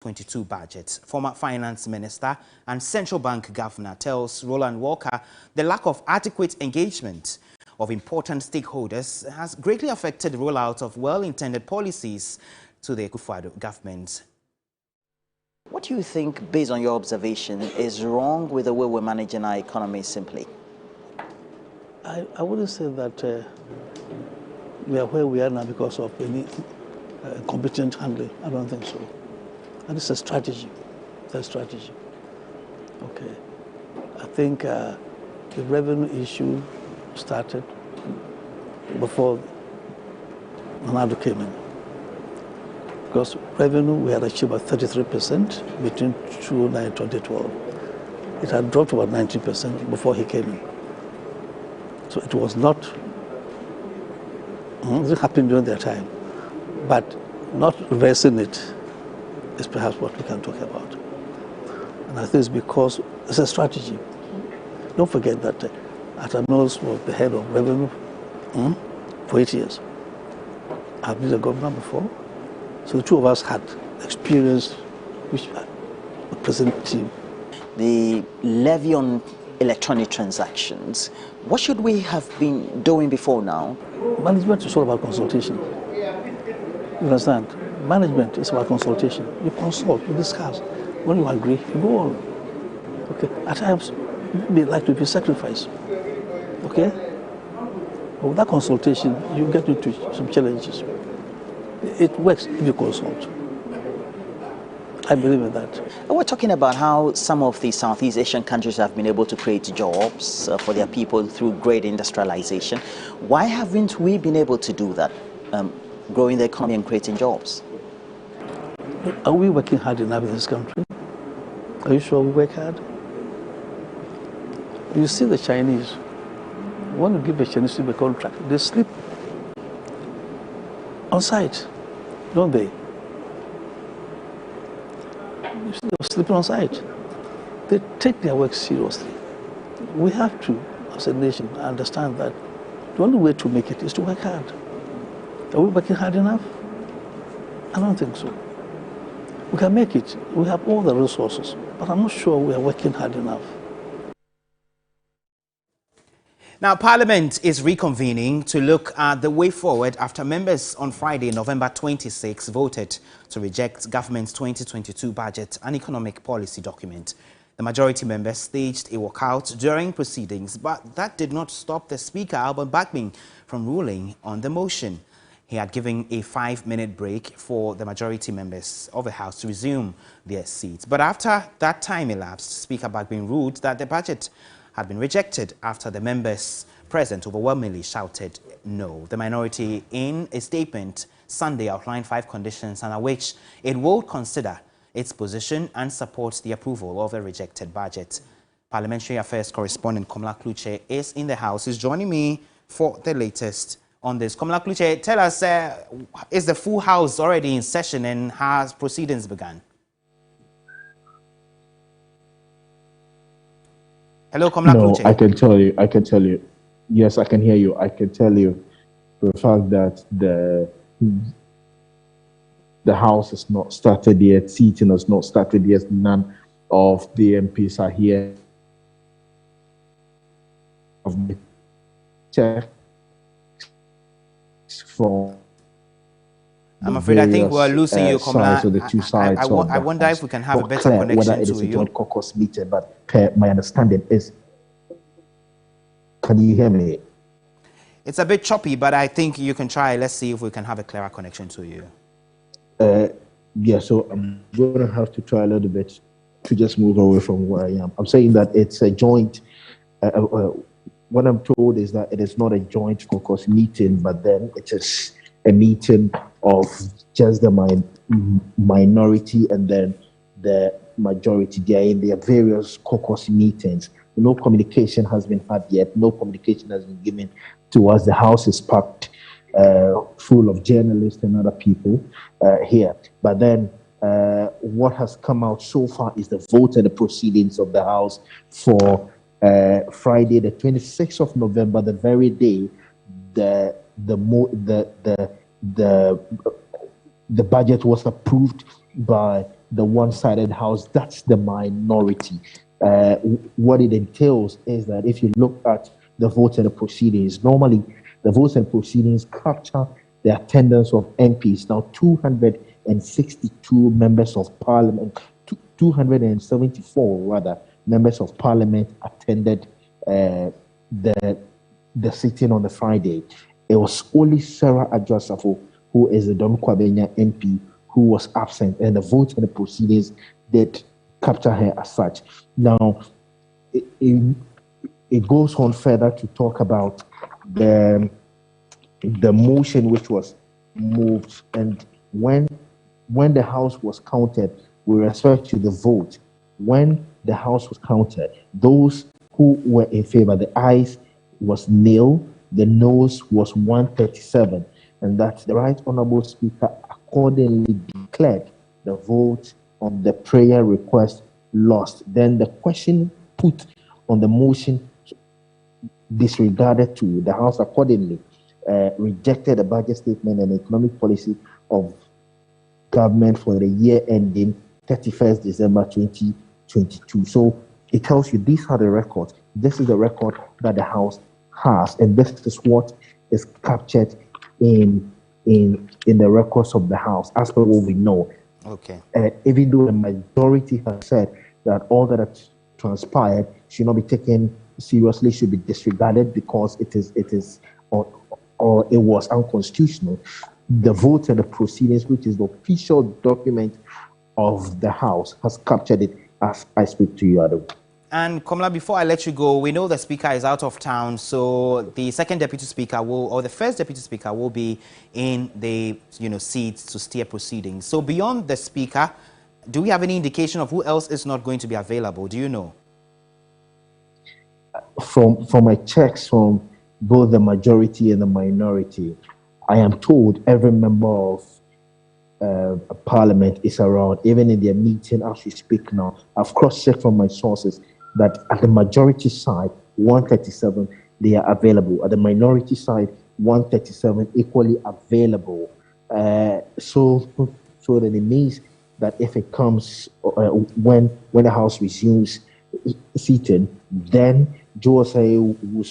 2022 budget. Former Finance Minister and Central Bank Governor tells Roland Walker the lack of adequate engagement of important stakeholders has greatly affected the rollout of well-intended policies to the Akufo-Addo government. What do you think, based on your observation, is wrong with the way we're managing our economy simply? I wouldn't say that we are where we are now because of any competent handling. I don't think so. And it's a strategy. It's a strategy. Okay. I think the revenue issue started before Nana-Addo came in. Because revenue, we had achieved about 33% between 2009 and 2012. It had dropped about 19% before he came in. So it was not, it happened during their time, but not reversing it is perhaps what we can talk about. And I think it's because it's a strategy. Don't forget that Atta Mills was the head of revenue for 8 years. I've been a governor before. So the two of us had experience which the present team. The levy on electronic transactions, what should we have been doing before now? Management is all about consultation. You understand? Management is about consultation. You consult, you discuss. When you agree, you go on. Okay. At times, it may like to be sacrificed. Okay? But with that consultation, you get into some challenges. It works if you consult. I believe in that. We're talking about how some of the Southeast Asian countries have been able to create jobs for their people through great industrialization. Why haven't we been able to do that, growing the economy and creating jobs? Are we working hard enough in this country? Are you sure we work hard? You see the Chinese, when you give a Chinese people a contract, they sleep on site, don't they? You see, they're sleeping on site. They take their work seriously. We have to, as a nation, understand that the only way to make it is to work hard. Are we working hard enough? I don't think so. We can make it. We have all the resources, but I'm not sure we are working hard enough. Now, Parliament is reconvening to look at the way forward after members on Friday, November 26, voted to reject government's 2022 budget and economic policy document. The majority members staged a walkout during proceedings, but that did not stop the Speaker, Albert Bagbin, from ruling on the motion. He had given a 5-minute break for the majority members of the House to resume their seats. But after that time elapsed, Speaker Bagbin ruled that the budget had been rejected after the members present overwhelmingly shouted no. The minority, in a statement Sunday, outlined 5 conditions under which it will consider its position and support the approval of the rejected budget. Parliamentary Affairs correspondent Komla Kluche is in the House. He's joining me for the latest on this. Komla Kluche, tell us, is the full House already in session and has proceedings begun? Hello, Komla Kluche. No, I can tell you. Yes, I can hear you. I can tell you for the fact that the House has not started yet, seating has not started yet, none of the MPs are here. I'm afraid I think we're losing you, Komla. I wonder if we can have a better connection whether it to is a you. joint caucus meeting, but my understanding is, can you hear me? It's a bit choppy, but I think you can try. Let's see if we can have a clearer connection to you. Yeah, so I'm going to have to try a little bit to just move away from where I am. I'm saying that it's a joint, what I'm told is that it is not a joint caucus meeting, but then it is a meeting of just the minority and then the majority. They are in their various caucus meetings. No communication has been had yet. No communication has been given to us. The House is packed full of journalists and other people here. But then what has come out so far is the vote and the proceedings of the House for Friday, the 26th of November, the very day the budget was approved by the one-sided house. That's the minority. What it entails is that if you look at the votes and the proceedings, normally the votes and proceedings capture the attendance of MPs. Now, 262 members of parliament, 274 rather, members of parliament attended the sitting on the Friday. It was only Sarah Adjosafo, who is the Dom Kwabenya MP, who was absent, and the votes and the proceedings did capture her as such. Now, it goes on further to talk about the motion which was moved, and when the House was counted with respect to the vote, when the House was counted, those who were in favor, the ayes was nil, the noes was 137, and that the Right Honourable Speaker accordingly declared the vote on the prayer request lost. Then the question put on the motion disregarded to the House accordingly rejected the budget statement and economic policy of government for the year ending 31st December 2022. So it tells you these are the records. This is the record that the House has, and this is what is captured in the records of the House, as per what we know. Okay. Even though the majority has said that all that has transpired should not be taken seriously, should be disregarded because it is or it was unconstitutional, the vote and the proceedings, which is the official document of the House, has captured it as I speak to you, Adam. And Komla, before I let you go, we know the Speaker is out of town, so the second Deputy Speaker will, or the first Deputy Speaker will be in the seats to steer proceedings. So beyond the Speaker, do we have any indication of who else is not going to be available? Do you know? From my checks from both the majority and the minority, I am told every member of Parliament is around, even in their meeting as we speak now. I've cross-checked from my sources that at the majority side, 137, they are available. At the minority side, 137 equally available. So that it means that if it comes when the House resumes seating, then Joe Osei,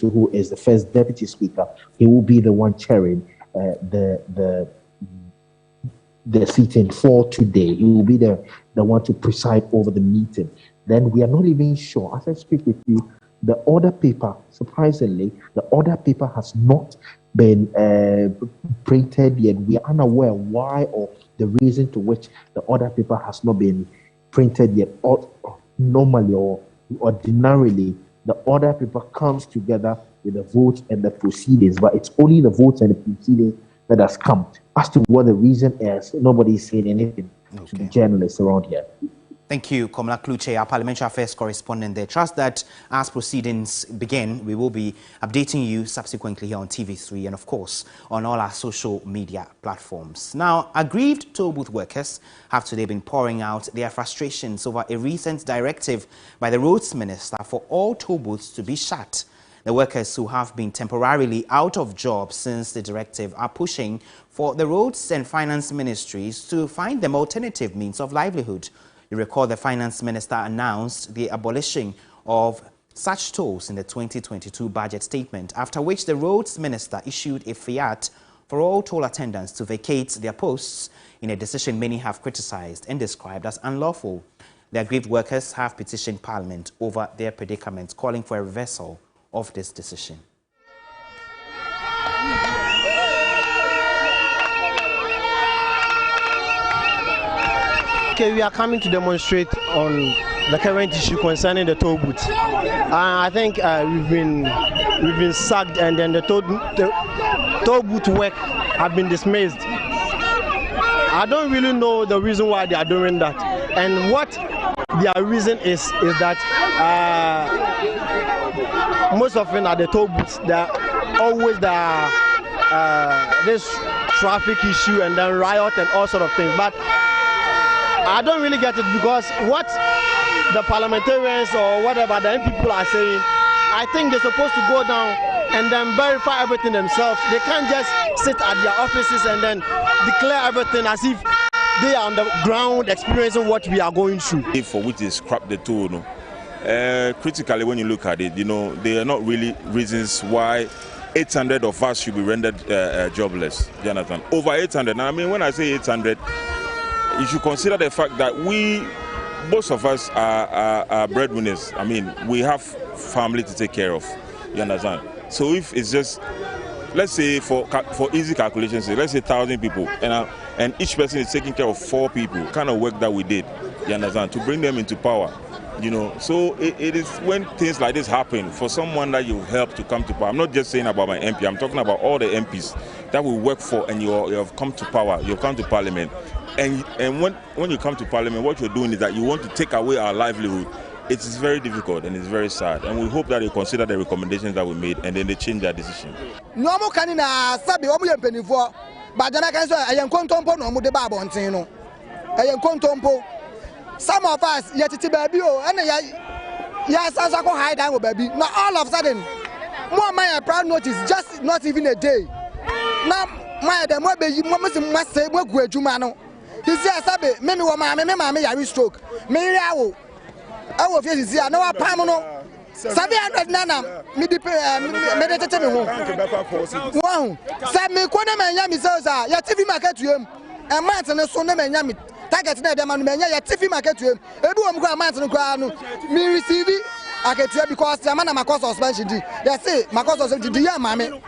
who is the first Deputy Speaker, he will be the one chairing the sitting for today. He will be the one to preside over the meeting. Then we are not even sure, as I speak with you, the order paper, surprisingly, the order paper has not been printed yet. We are unaware why or the reason to which the order paper has not been printed yet. Normally or ordinarily, the order paper comes together with the votes and the proceedings, but it's only the votes and the proceedings that has come. As to what the reason is, nobody is saying anything to the journalists around here. Thank you, Komla Kluche, our Parliamentary Affairs correspondent there. Trust that as proceedings begin, we will be updating you subsequently here on TV3 and, of course, on all our social media platforms. Now, aggrieved toll booth workers have today been pouring out their frustrations over a recent directive by the Roads Minister for all toll booths to be shut. The workers who have been temporarily out of job since the directive are pushing for the Roads and Finance Ministries to find them alternative means of livelihood. You recall the Finance Minister announced the abolition of such tolls in the 2022 budget statement, after which the Roads Minister issued a fiat for all toll attendants to vacate their posts in a decision many have criticized and described as unlawful. The aggrieved workers have petitioned Parliament over their predicament, calling for a reversal of this decision. Okay, we are coming to demonstrate on the current issue concerning the toll booth. I think we've been sacked, and then the toll booth work have been dismissed. I don't really know the reason why they are doing that, and what their reason is that most often at the toll booths there are always this traffic issue and then riot and all sort of things, but I don't really get it, because what the parliamentarians or whatever the people are saying, I think they're supposed to go down and then verify everything themselves. They can't just sit at their offices and then declare everything as if they are on the ground experiencing what we are going through. For which they scrap the tool, no? Critically, when you look at it, they are not really reasons why 800 of us should be rendered jobless, Jonathan. Over 800. Now, I mean, when I say 800, you should consider the fact that most of us are breadwinners. I mean, we have family to take care of, you understand? So if it's just, let's say for easy calculations, let's say 1,000 people, and each person is taking care of 4 people, kind of work that we did, you understand, to bring them into power. So it is when things like this happen, for someone that you help to come to power. I'm not just saying about my MP, I'm talking about all the MPs that we work for, and you have come to power, you've come to parliament. And when you come to parliament, what you're doing is that you want to take away our livelihood. It is very difficult and it's very sad. And we hope that they consider the recommendations that we made and then they change their decision. Some of us, yet it's baby, and yes, as I go hide down, baby. Now, all of a sudden, more my proud notice, just not even a day. Now, my the more baby, must say, what good you man. He says, Sabe, maybe what mammy, I will stroke. Maybe I will face it. No, Pamano. 700 Nana, meditating home. Wow, Sam, me, Quanam and Yami Sosa, your TV market to him, and Martin and Sonam and Yami. Target na dem anu menya ya tifi market to him. Ebi wo mkwa amount no kwa no. Me receive aketua because the man na makosa suspension di. They say makosa suspension di ya mame.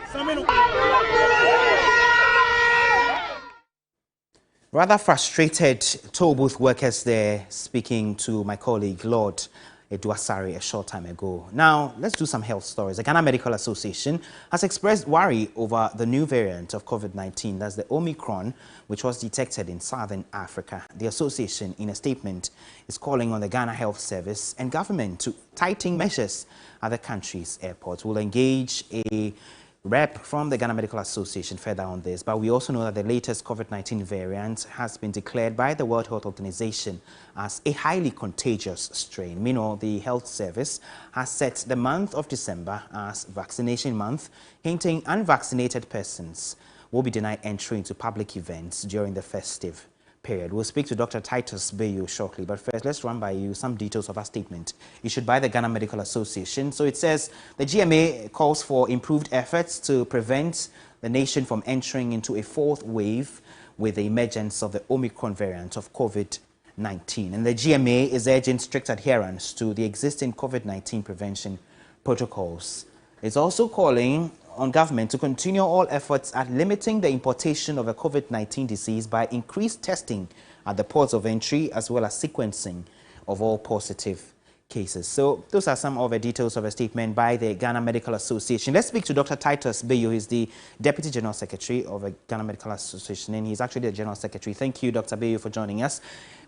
Rather frustrated toll booth workers there speaking to my colleague Lord Eduasari a short time ago. Now, let's do some health stories. The Ghana Medical Association has expressed worry over the new variant of COVID-19, that's the Omicron, which was detected in Southern Africa. The association, in a statement, is calling on the Ghana Health Service and government to tighten measures at the country's airports. We'll engage a rep from the Ghana Medical Association further on this, but we also know that the latest COVID-19 variant has been declared by the World Health Organization as a highly contagious strain. Meanwhile, the Health Service has set the month of December as vaccination month, hinting unvaccinated persons will be denied entry into public events during the festive period. We'll speak to Dr. Titus Bayo shortly, but first let's run by you some details of a statement issued by the Ghana Medical Association. So it says the GMA calls for improved efforts to prevent the nation from entering into a fourth wave with the emergence of the Omicron variant of COVID-19. And the GMA is urging strict adherence to the existing COVID-19 prevention protocols. It's also calling on government to continue all efforts at limiting the importation of a COVID-19 disease by increased testing at the ports of entry as well as sequencing of all positive cases. So those are some of the details of a statement by the Ghana Medical Association. Let's speak to Dr. Titus Bayo. He's the Deputy General Secretary of the Ghana Medical Association, and he's actually the General Secretary. Thank you, Dr. Bayo, for joining us.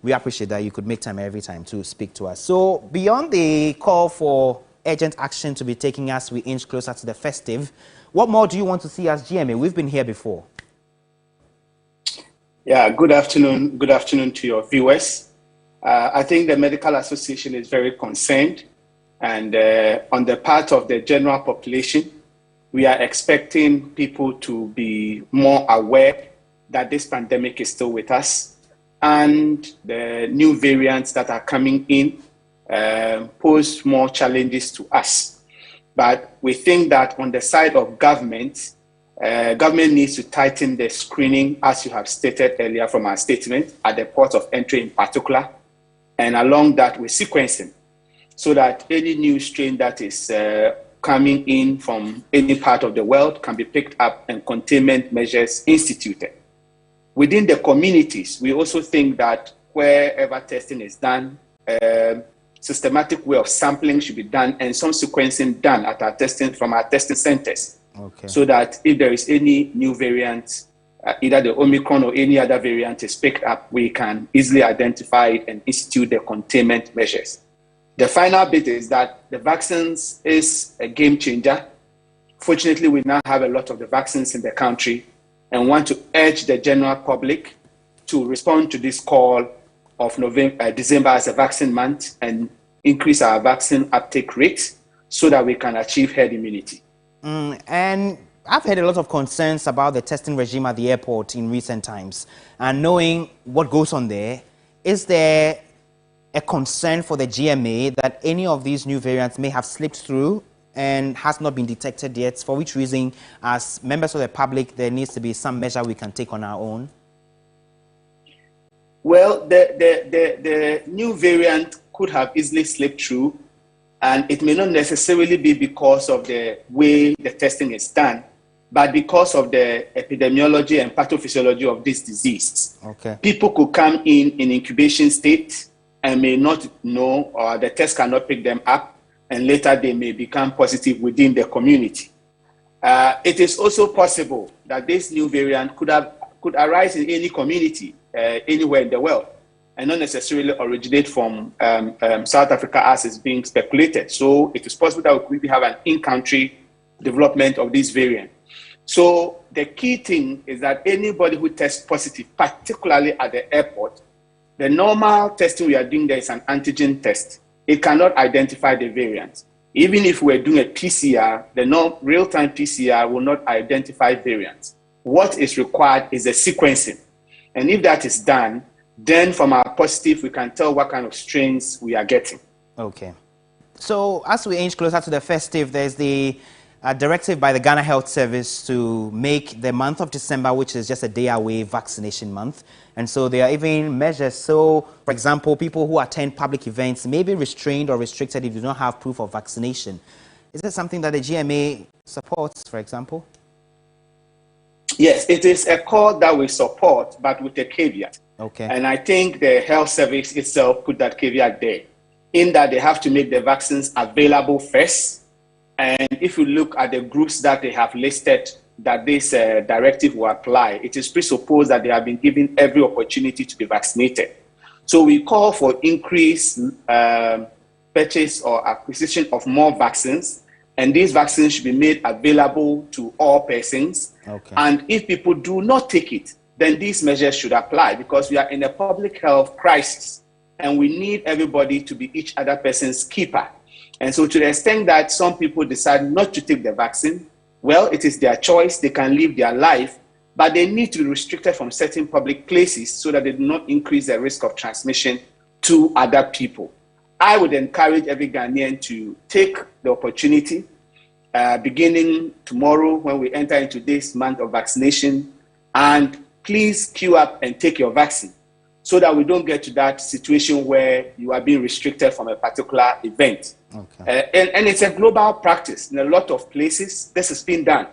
We appreciate that you could make time every time to speak to us. So beyond the call for urgent action to be taken as we inch closer to the festive, what more do you want to see as GMA? We've been here before. Yeah, good afternoon. Good afternoon to your viewers. I think the Medical Association is very concerned, and on the part of the general population, we are expecting people to be more aware that this pandemic is still with us, and the new variants that are coming in pose more challenges to us. But we think that on the side of government, government needs to tighten the screening, as you have stated earlier from our statement, at the port of entry in particular, and along that with sequencing, so that any new strain that is coming in from any part of the world can be picked up and containment measures instituted. Within the communities, we also think that wherever testing is done, systematic way of sampling should be done and some sequencing done at our testing from our testing centers. Okay. So that if there is any new variant, either the Omicron or any other variant is picked up, we can easily identify it and institute the containment measures. The final bit is that the vaccines is a game changer. Fortunately, we now have a lot of the vaccines in the country and want to urge the general public to respond to this call of December as a vaccine month and increase our vaccine uptake rate so that we can achieve herd immunity. And I've heard a lot of concerns about the testing regime at the airport in recent times. And knowing what goes on there, is there a concern for the GMA that any of these new variants may have slipped through and has not been detected yet, for which reason, as members of the public, there needs to be some measure we can take on our own? Well, the new variant could have easily slipped through, and it may not necessarily be because of the way the testing is done, but because of the epidemiology and pathophysiology of this disease. Okay. People could come in incubation state and may not know, or the test cannot pick them up, and later they may become positive within the community. It is also possible that this new variant could arise in any community, anywhere in the world, and not necessarily originate from South Africa as is being speculated. So it is possible that we have an in-country development of this variant. So the key thing is that anybody who tests positive, particularly at the airport, the normal testing we are doing there is an antigen test. It cannot identify the variant. Even if we're doing a PCR, the real-time PCR will not identify variants. What is required is a sequencing. And if that is done, then from our positive, we can tell what kind of strains we are getting. Okay. So as we inch closer to the festive, there's the directive by the Ghana Health Service to make the month of December, which is just a day away, vaccination month. And so there are even measures. So, for example, people who attend public events may be restrained or restricted if they don't have proof of vaccination. Is that something that the GMA supports, for example? Yes, it is a call that we support, but with a caveat. Okay. And I think the health service itself put that caveat there, in that they have to make the vaccines available first. And if you look at the groups that they have listed that this directive will apply, it is presupposed that they have been given every opportunity to be vaccinated. So we call for increased purchase or acquisition of more vaccines, and these vaccines should be made available to all persons. Okay. And if people do not take it, then these measures should apply, because we are in a public health crisis and we need everybody to be each other person's keeper. And so to the extent that some people decide not to take the vaccine, well, it is their choice. They can live their life, but they need to be restricted from certain public places so that they do not increase the risk of transmission to other people. I would encourage every Ghanaian to take the opportunity, beginning tomorrow when we enter into this month of vaccination, and please queue up and take your vaccine so that we don't get to that situation where you are being restricted from a particular event. Okay. And it's a global practice. In a lot of places, this has been done,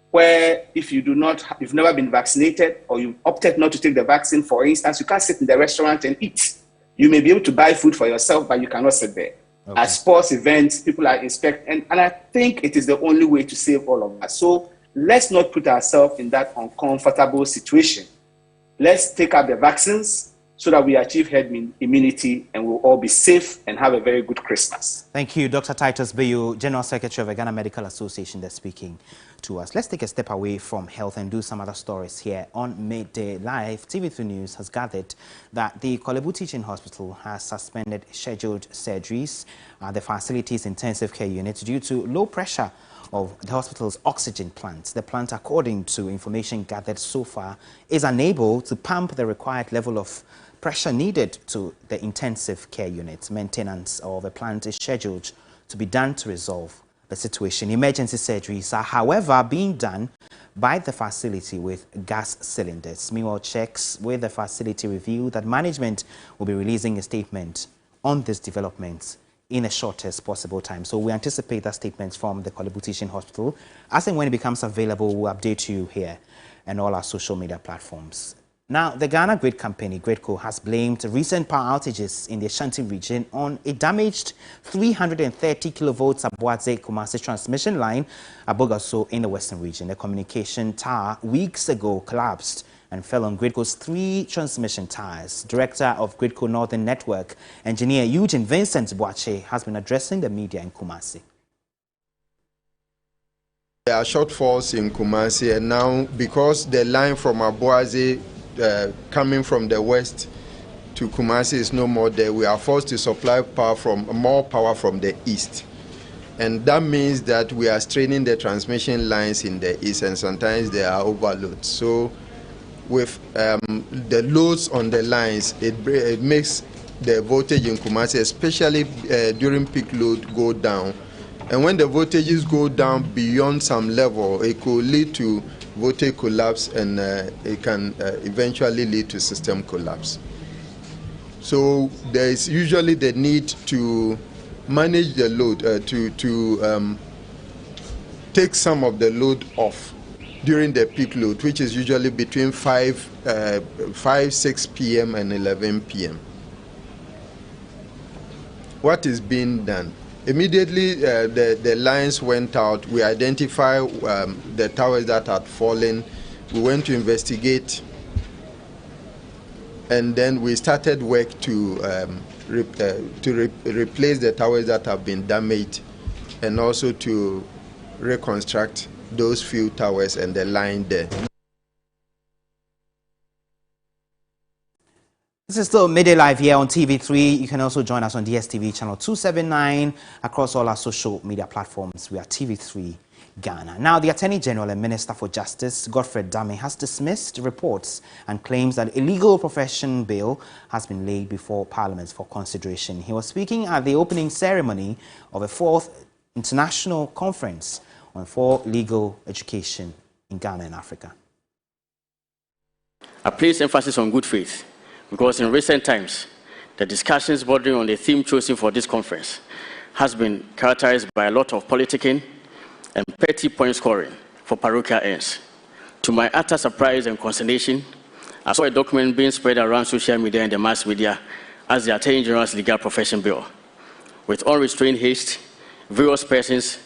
where if you've never been vaccinated, or you opted not to take the vaccine, for instance, you can't sit in the restaurant and eat. You may be able to buy food for yourself, but you cannot sit there. Okay. At sports events, people are expecting, and I think it is the only way to save all of us. So let's not put ourselves in that uncomfortable situation. Let's take up the vaccines so that we achieve herd immunity and we'll all be safe and have a very good Christmas. Thank you, Dr. Titus Bayo, General Secretary of the Ghana Medical Association, that's speaking to us. Let's take a step away from health and do some other stories here on Midday Live. TV3 News has gathered that the Korle Bu Teaching Hospital has suspended scheduled surgeries at the facility's intensive care unit due to low pressure of the hospital's oxygen plant. The plant, according to information gathered so far, is unable to pump the required level of pressure needed to the intensive care unit. Maintenance of the plant is scheduled to be done to resolve the situation. Emergency surgeries are, however, being done by the facility with gas cylinders. Meanwhile, checks with the facility reveal that management will be releasing a statement on this development in the shortest possible time. So we anticipate that statement from the Korle Bu Teaching Hospital. As and when it becomes available, we'll update you here and all our social media platforms. Now, the Ghana Grid Company, GRIDCO, has blamed recent power outages in the Ashanti region on a damaged 330 kilovolts Abuadze Kumasi transmission line at Bogaso in the western region. The communication tower weeks ago collapsed and fell on GRIDCO's 3 transmission towers. Director of GRIDCO Northern Network, Engineer Eugene Vincent Boache, has been addressing the media in Kumasi. There are shortfalls in Kumasi, and now because the line from Abuadze coming from the west to Kumasi is no more there, we are forced to supply more power from the east. And that means that we are straining the transmission lines in the east, and sometimes there are overloads. So with the loads on the lines, it makes the voltage in Kumasi, especially during peak load, go down. And when the voltages go down beyond some level, it could lead to voltage collapse, and it can eventually lead to system collapse. So there is usually the need to manage the load, to take some of the load off during the peak load, which is usually between 6 p.m. and 11 p.m. What is being done? Immediately the lines went out, we identified the towers that had fallen. We went to investigate, and then we started work to replace the towers that have been damaged, and also to reconstruct those few towers and the line there. This is still Midday Live here on TV3. You can also join us on DSTV channel 279 across all our social media platforms. We are TV3 Ghana. Now, the Attorney General and Minister for Justice, Godfred Dame, has dismissed reports and claims that a legal profession bill has been laid before Parliament for consideration. He was speaking at the opening ceremony of a 4th International Conference on legal education in Ghana and Africa. I place emphasis on good faith, because in recent times, the discussions bordering on the theme chosen for this conference has been characterized by a lot of politicking and petty point scoring for parochial ends. To my utter surprise and consternation, I saw a document being spread around social media and the mass media as the Attorney General's legal profession bill. With unrestrained haste, various persons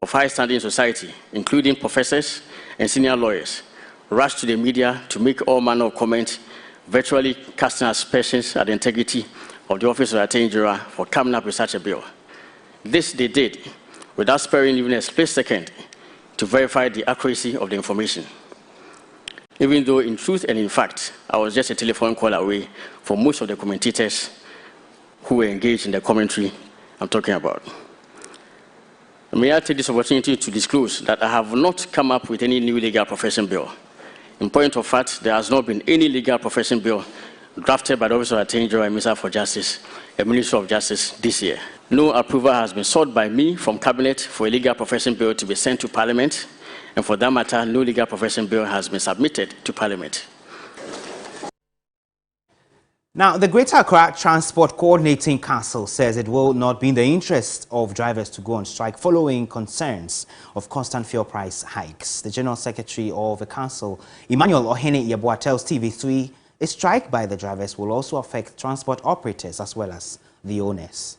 of high standing in society, including professors and senior lawyers, rushed to the media to make all manner of comments, virtually casting aspersions at the integrity of the Office of the Attorney General for coming up with such a bill. This they did without sparing even a split second to verify the accuracy of the information. Even though in truth and in fact, I was just a telephone call away from most of the commentators who were engaged in the commentary I'm talking about. May I take this opportunity to disclose that I have not come up with any new legal profession bill. In point of fact, there has not been any legal profession bill drafted by the Office of the Attorney General and Minister for Justice and Minister of Justice this year. No approval has been sought by me from Cabinet for a legal profession bill to be sent to Parliament, and for that matter, no legal profession bill has been submitted to Parliament. Now, the Greater Accra Transport Coordinating Council says it will not be in the interest of drivers to go on strike following concerns of constant fuel price hikes. The General Secretary of the Council, Emmanuel Ohene Yeboah, tells TV3 a strike by the drivers will also affect transport operators as well as the owners.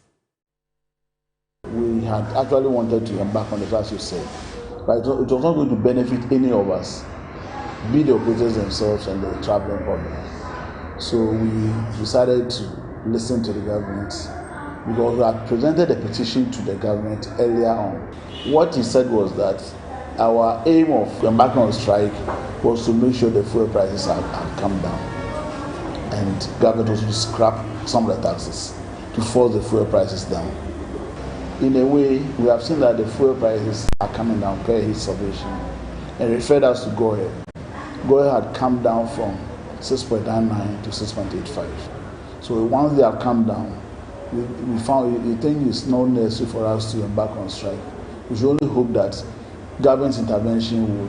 We had actually wanted to embark on it, as you said, but it was not going to benefit any of us, be the operators themselves and the traveling public. So we decided to listen to the government, because we had presented a petition to the government earlier on. What he said was that our aim of embarking on strike was to make sure the fuel prices had come down, and government was to scrap some of the taxes to force the fuel prices down. In a way, we have seen that the fuel prices are coming down per his observation, and referred us to Go Ahead. Go Ahead had come down from 6.99 to 6.85. So once they have come down, we think it's not necessary for us to embark on strike. We should only hope that government's intervention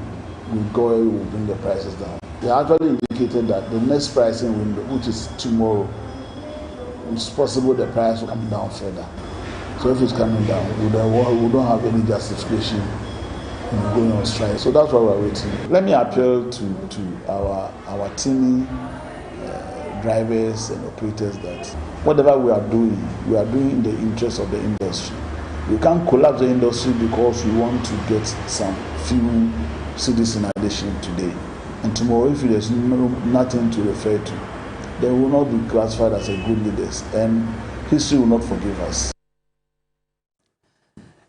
will bring the prices down. They actually indicated that the next pricing window, which is tomorrow, it's possible the price will come down further. So if it's coming down, we don't have any justification in going on strike. So that's why we're waiting. Let me appeal to our team, drivers and operators, that whatever we are doing in the interest of the industry. We can't collapse the industry because we want to get some few cities in addition today. And tomorrow, if there's nothing to refer to, they will not be classified as a good leaders, and history will not forgive us.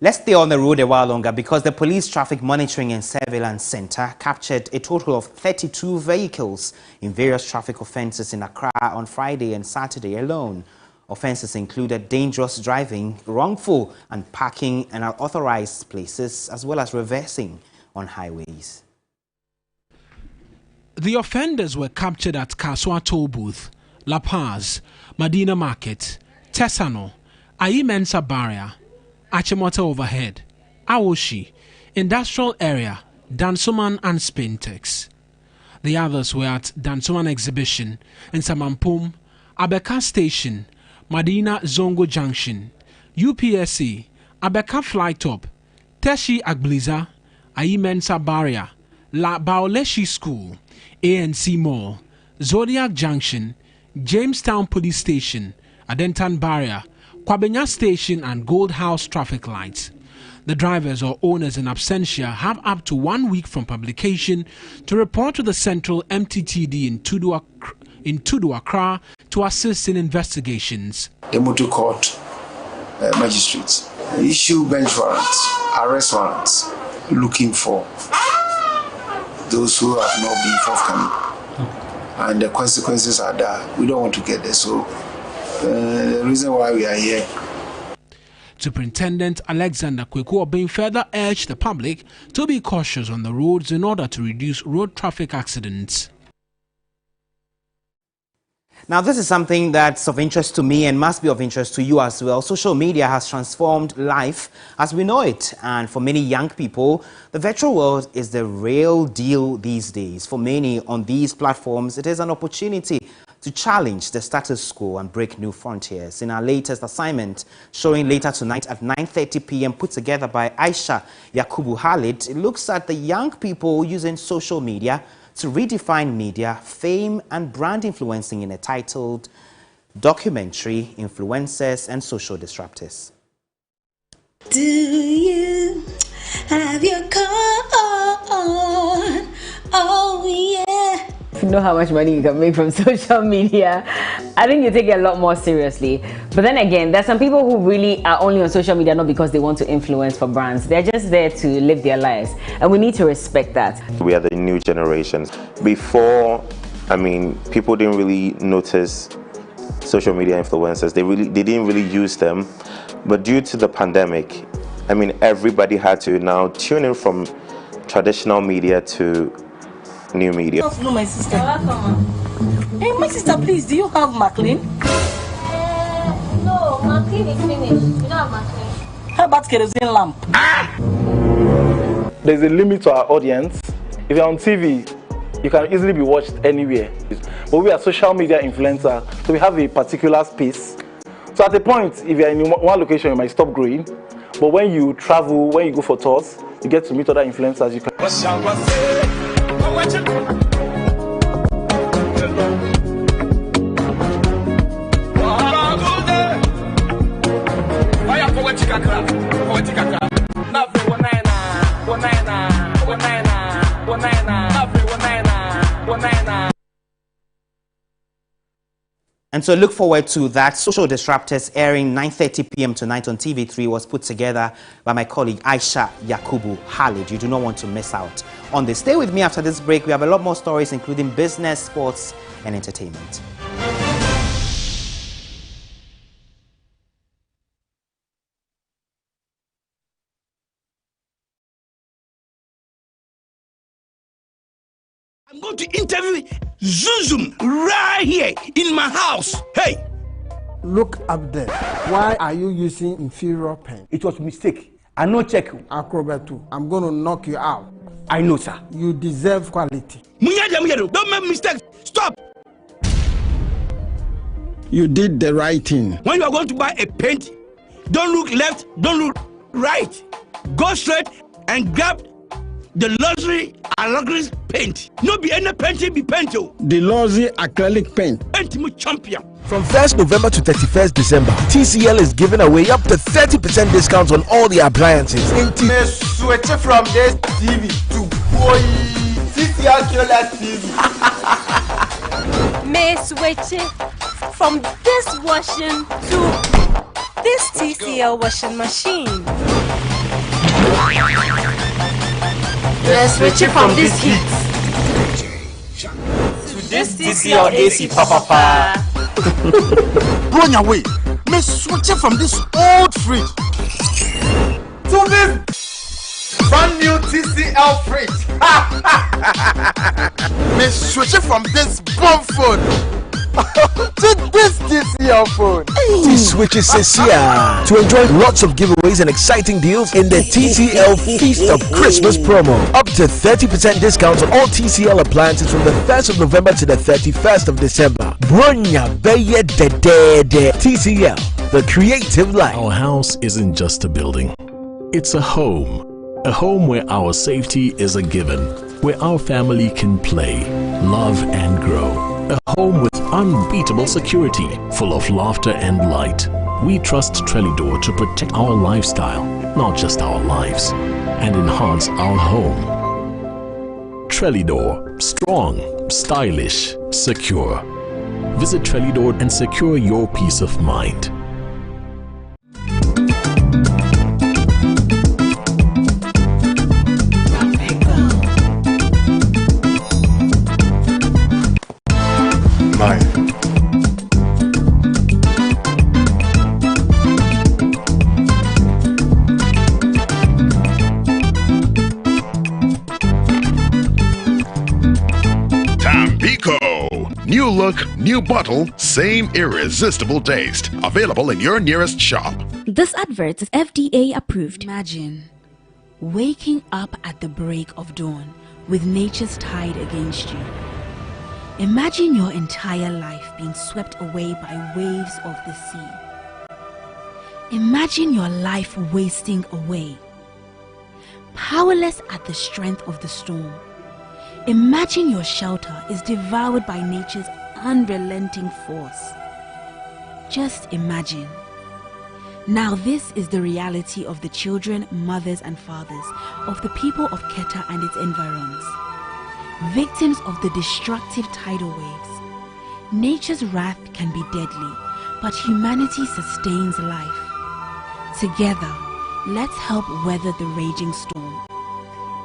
Let's stay on the road a while longer, because the Police Traffic Monitoring and Surveillance Center captured a total of 32 vehicles in various traffic offences in Accra on Friday and Saturday alone. Offences included dangerous driving, wrongful and parking in unauthorized places, as well as reversing on highways. The offenders were captured at Kaswa Toll Booth, La Paz, Medina Market, Tesano, Ayi-Mensah Barrier, Achimota Overhead, Awoshi, Industrial Area, Dansoman and Spintex. The others were at Dansoman Exhibition, in Samampum, Abeka Station, Medina Zongo Junction, UPSC, Abeka Flytop, Teshi Agbliza, Ayi-Mensah Barrier, La Baoleshi School, ANC Mall, Zodiac Junction, Jamestown Police Station, Adentan Barrier, Kwabenya Station and Gold House traffic lights. The drivers or owners in absentia have up to 1 week from publication to report to the Central MTTD in Tudu Accra to assist in investigations. The motor court magistrates issue bench warrants, arrest warrants, looking for those who have not been forthcoming. And the consequences are there. We don't want to get there. So the reason why we are here. Superintendent Alexander Kweku Obeng further urged the public to be cautious on the roads in order to reduce road traffic accidents. Now, this is something that's of interest to me and must be of interest to you as well. Social media has transformed life as we know it. And for many young people, the virtual world is the real deal these days. For many on these platforms, it is an opportunity to challenge the status quo and break new frontiers. In our latest assignment, showing later tonight at 9:30 p.m., put together by Aisha Yakubu Khalid, it looks at the young people using social media to redefine media, fame and brand influencing in a titled documentary, Influencers and Social Disruptors. Do you have your car on? Oh yeah. You know how much money you can make from social media. I think you take it a lot more seriously. But then again, there's some people who really are only on social media not because they want to influence for brands. They're just there to live their lives. And we need to respect that. We are the new generations. Before, people didn't really notice social media influencers. They didn't really use them. But due to the pandemic, everybody had to now tune in from traditional media to new media. No, my sister. Hey, my sister, please, do you have Maclean? No, Maclean is finished. We don't have Maclean. How about kerosene lamp? There's a limit to our audience. If you're on TV, you can easily be watched anywhere. But we are social media influencers, so we have a particular space. So at a point, if you're in one location, you might stop growing. But when you travel, when you go for tours, you get to meet other influencers. You can. And so look forward to that. Social Disruptors, airing 9:30 p.m. tonight on TV3, was put together by my colleague Aisha Yakubu Khalid. You do not want to miss out on this. Stay with me after this break. We have a lot more stories, including business, sports, and entertainment. I'm going to interview Zuzum right here in my house. Hey! Look up there. Why are you using inferior pen? It was a mistake. I no check. Akrobetu, I'm going to knock you out. I know, sir. You deserve quality. Don't make mistakes. Stop! You did the right thing. When you are going to buy a paint, don't look left, don't look right. Go straight and grab the luxury acrylic paint. No be any paint, be paint. The luxury acrylic paint. Paint champion. From 1st November to 31st December, TCL is giving away up to 30% discounts on all the appliances. May switch from this TV to TCL Killer TV. May switch from this washing to this TCL washing machine. Let's switch it from this heat to this TCL AC Papa. Go on your way. Me switch it from this old fridge to this brand new TCL fridge. Me switch it from this bomb phone to this TCL phone. T-Switch is sincere to enjoy lots of giveaways and exciting deals in the TCL Feast of Christmas promo. Up to 30% discounts on all TCL appliances from the 1st of November to the 31st of December. Bronya Beye de TCL, the creative life. Our house isn't just a building. It's a home. A home where our safety is a given, where our family can play, love and grow. A home with unbeatable security, full of laughter and light. We trust Trellidor to protect our lifestyle, not just our lives, and enhance our home. Trellidor, strong, stylish, secure. Visit Trellidor and secure your peace of mind. New look, new bottle, same irresistible taste. Available in your nearest shop. This advert is FDA approved. Imagine waking up at the break of dawn with nature's tide against you. Imagine your entire life being swept away by waves of the sea. Imagine your life wasting away, powerless at the strength of the storm. Imagine your shelter is devoured by nature's unrelenting force. Just imagine. Now this is the reality of the children, mothers and fathers of the people of Keta and its environs. Victims of the destructive tidal waves. Nature's wrath can be deadly, but humanity sustains life. Together, let's help weather the raging storm.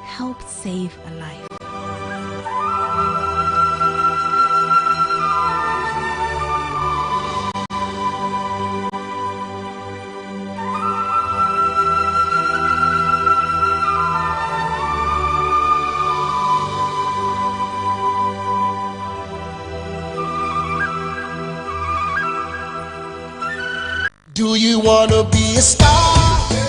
Help save a life. Do you want to be a star?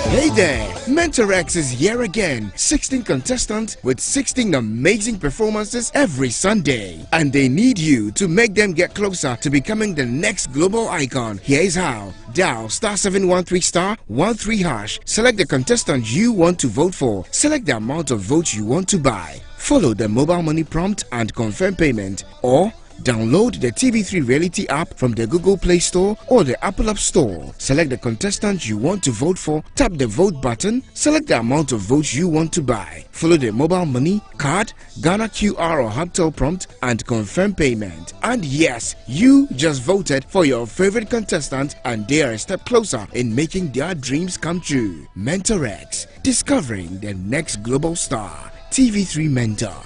Hey there, Mentorex is here again. 16 contestants with 16 amazing performances every Sunday. And they need you to make them get closer to becoming the next global icon. Here is how. Dial *713*13#. Select the contestant you want to vote for. Select the amount of votes you want to buy. Follow the mobile money prompt and confirm payment. Or download the TV3 Reality app from the Google Play Store or the Apple App Store. Select the contestant you want to vote for, tap the vote button, select the amount of votes you want to buy. Follow the mobile money, card, Ghana QR or Hubtel prompt and confirm payment. And yes, you just voted for your favorite contestant and they are a step closer in making their dreams come true. Mentorex, discovering the next global star. TV3 Mentor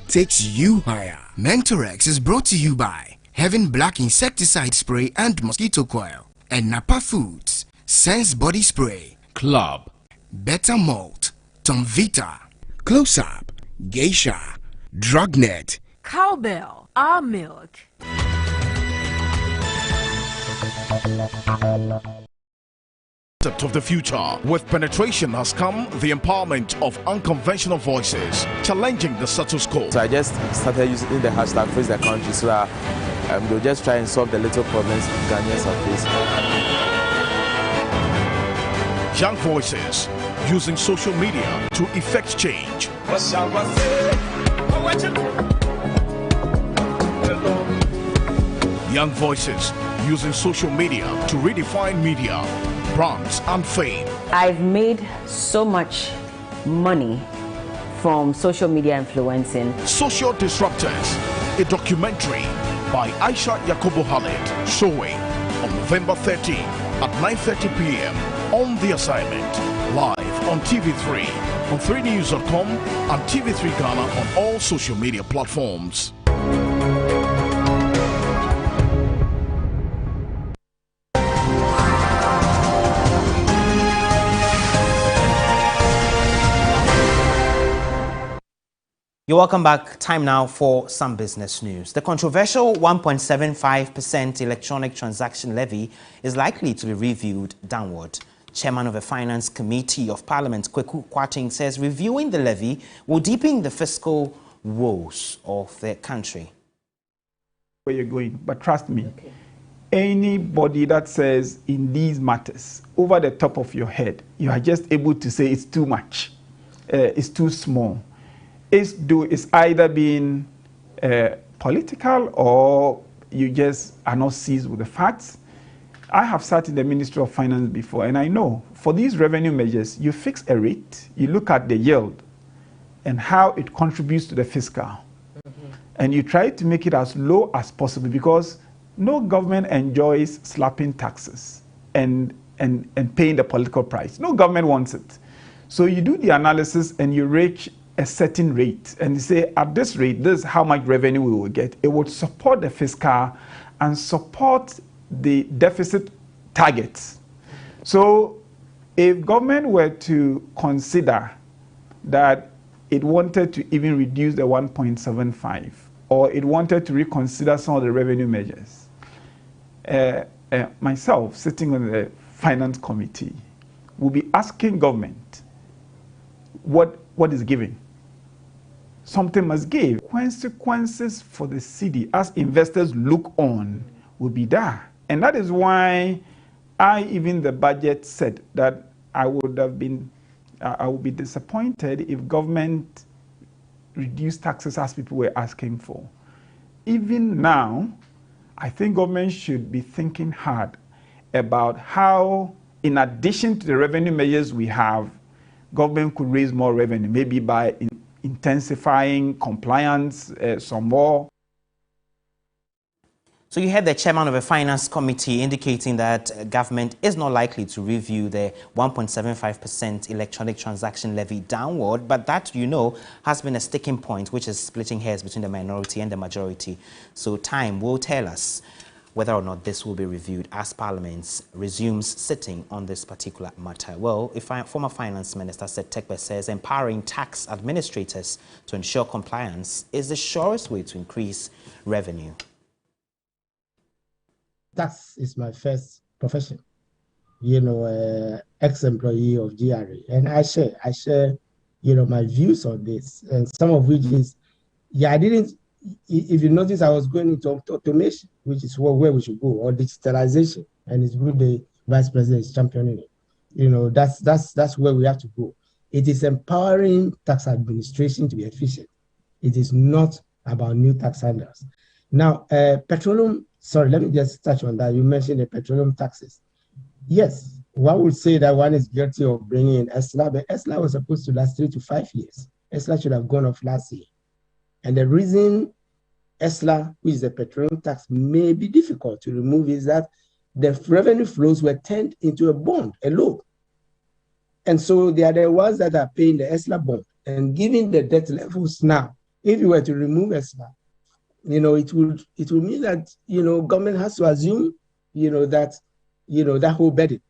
takes you higher. Mentorex is brought to you by Heaven Black Insecticide Spray and Mosquito Coil and Napa Foods, Sense Body Spray, Club, Better Malt, Tomvita, Close Up, Geisha, Drugnet, Cowbell, our milk. Of the future. With penetration has come the empowerment of unconventional voices, challenging the status quo. So I just started using the hashtag Face the Country so that they'll just try and solve the little problems Ghanaians are facing. Young voices using social media to effect change. Young voices using social media to redefine media, brands and fame. I've made so much money from social media influencing. Social Disruptors, a documentary by Aisha Yakubu Khalid, showing on November 13 at 9:30 p.m. on The Assignment, live on TV3, on 3news.com and TV3 Ghana on all social media platforms. You're welcome back. Time now for some business news. The controversial 1.75% electronic transaction levy is likely to be reviewed downward. Chairman of the Finance Committee of Parliament, Kweku Kwarteng, says reviewing the levy will deepen the fiscal woes of the country. Where you're going, but trust me, anybody that says in these matters, over the top of your head, you are just able to say it's too much, it's too small. It's either being political or you just are not seized with the facts. I have sat in the Ministry of Finance before, and I know for these revenue measures, you fix a rate, you look at the yield and how it contributes to the fiscal, and you try to make it as low as possible, because no government enjoys slapping taxes and paying the political price. No government wants it. So you do the analysis and you reach a certain rate and you say, at this rate, this is how much revenue we will get. It would support the fiscal and support the deficit targets. So if government were to consider that it wanted to even reduce the 1.75, or it wanted to reconsider some of the revenue measures, myself, sitting on the Finance Committee, will be asking government what is given. Something must give. Consequences for the city as investors look on will be there. And that is why even the budget said that I would be disappointed if government reduced taxes as people were asking for. Even now, I think government should be thinking hard about how, in addition to the revenue measures we have, government could raise more revenue, maybe by intensifying compliance some more. So you heard the chairman of the Finance Committee indicating that government is not likely to review the 1.75% electronic transaction levy downward, but that, you know, has been a sticking point, which is splitting hairs between the minority and the majority. So time will tell us whether or not this will be reviewed as Parliament resumes sitting on this particular matter. Well, former Finance Minister Seth Terkper says empowering tax administrators to ensure compliance is the surest way to increase revenue. Tax is my first profession, you know, ex-employee of GRA, and I share, you know, my views on this, and some of which is, yeah, I didn't. If you notice, I was going into automation, which is where we should go, or digitalization, and it's good the Vice President is championing it. You know, that's where we have to go. It is empowering tax administration to be efficient. It is not about new tax handlers. Now, petroleum. Sorry, let me just touch on that. You mentioned the petroleum taxes. Yes, one would say that one is guilty of bringing in ESLA, but ESLA was supposed to last 3 to 5 years. ESLA should have gone off last year. And the reason ESLA, which is the petroleum tax, may be difficult to remove is that the revenue flows were turned into a bond, a loan. And so they are the ones that are paying the ESLA bond. And given the debt levels now, if you were to remove ESLA, you know, it will mean that, you know, government has to assume, you know, that whole burden.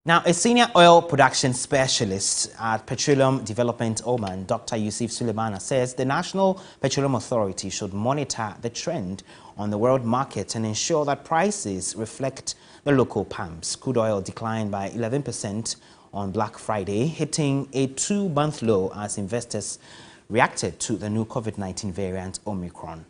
Now, a senior oil production specialist at Petroleum Development Oman, Dr. Yusuf Suleimana, says the National Petroleum Authority should monitor the trend on the world market and ensure that prices reflect the local pumps. Crude oil declined by 11% on Black Friday, hitting a 2-month low as investors reacted to the new COVID-19 variant Omicron.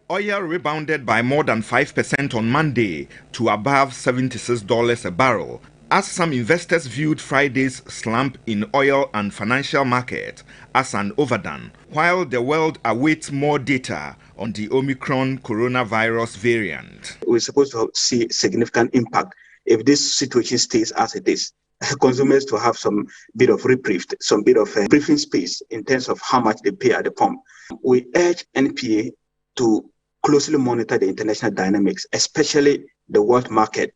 Oil rebounded by more than 5% on Monday to above $76 a barrel, as some investors viewed Friday's slump in oil and financial market as an overdone, while the world awaits more data on the Omicron coronavirus variant. We're supposed to see significant impact if this situation stays as it is. Consumers to have some bit of reprieve, some bit of breathing space in terms of how much they pay at the pump. We urge NPA to closely monitor the international dynamics, especially the world market,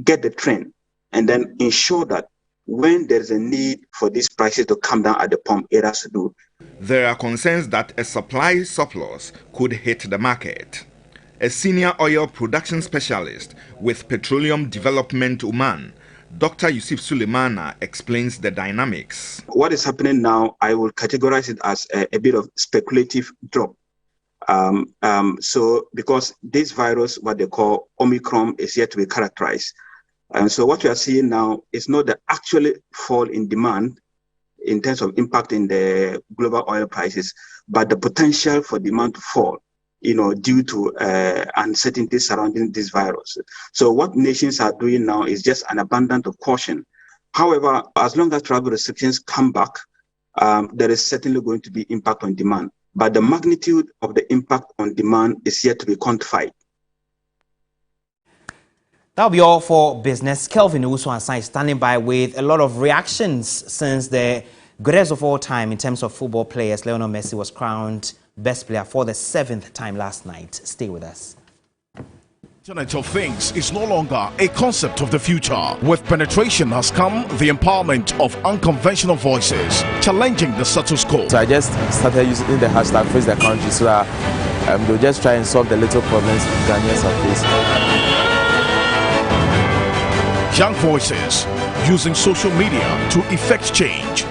get the trend, and then ensure that when there's a need for these prices to come down at the pump, it has to do. There are concerns that a supply surplus could hit the market. A senior oil production specialist with Petroleum Development Oman, Dr. Yusuf Suleimana explains the dynamics. What is happening now, I will categorize it as a bit of speculative drop. So because this virus, what they call Omicron, is yet to be characterized. And so what we are seeing now is not the actual fall in demand in terms of impact in the global oil prices, but the potential for demand to fall, due to uncertainty surrounding this virus. So what nations are doing now is just an abundance of caution. However, as long as travel restrictions come back, there is certainly going to be impact on demand. But the magnitude of the impact on demand is yet to be quantified. That'll be all for business. Kelvin Usuansai standing by with a lot of reactions since the greatest of all time in terms of football players. Lionel Messi was crowned best player for the 7th time last night. Stay with us. Internet of Things is no longer a concept of the future. With penetration has come the empowerment of unconventional voices, challenging the status quo. So I just started using the hashtag Face the Country so that they'll just try and solve the little problems Ghanaians are facing. Young voices using social media to effect change.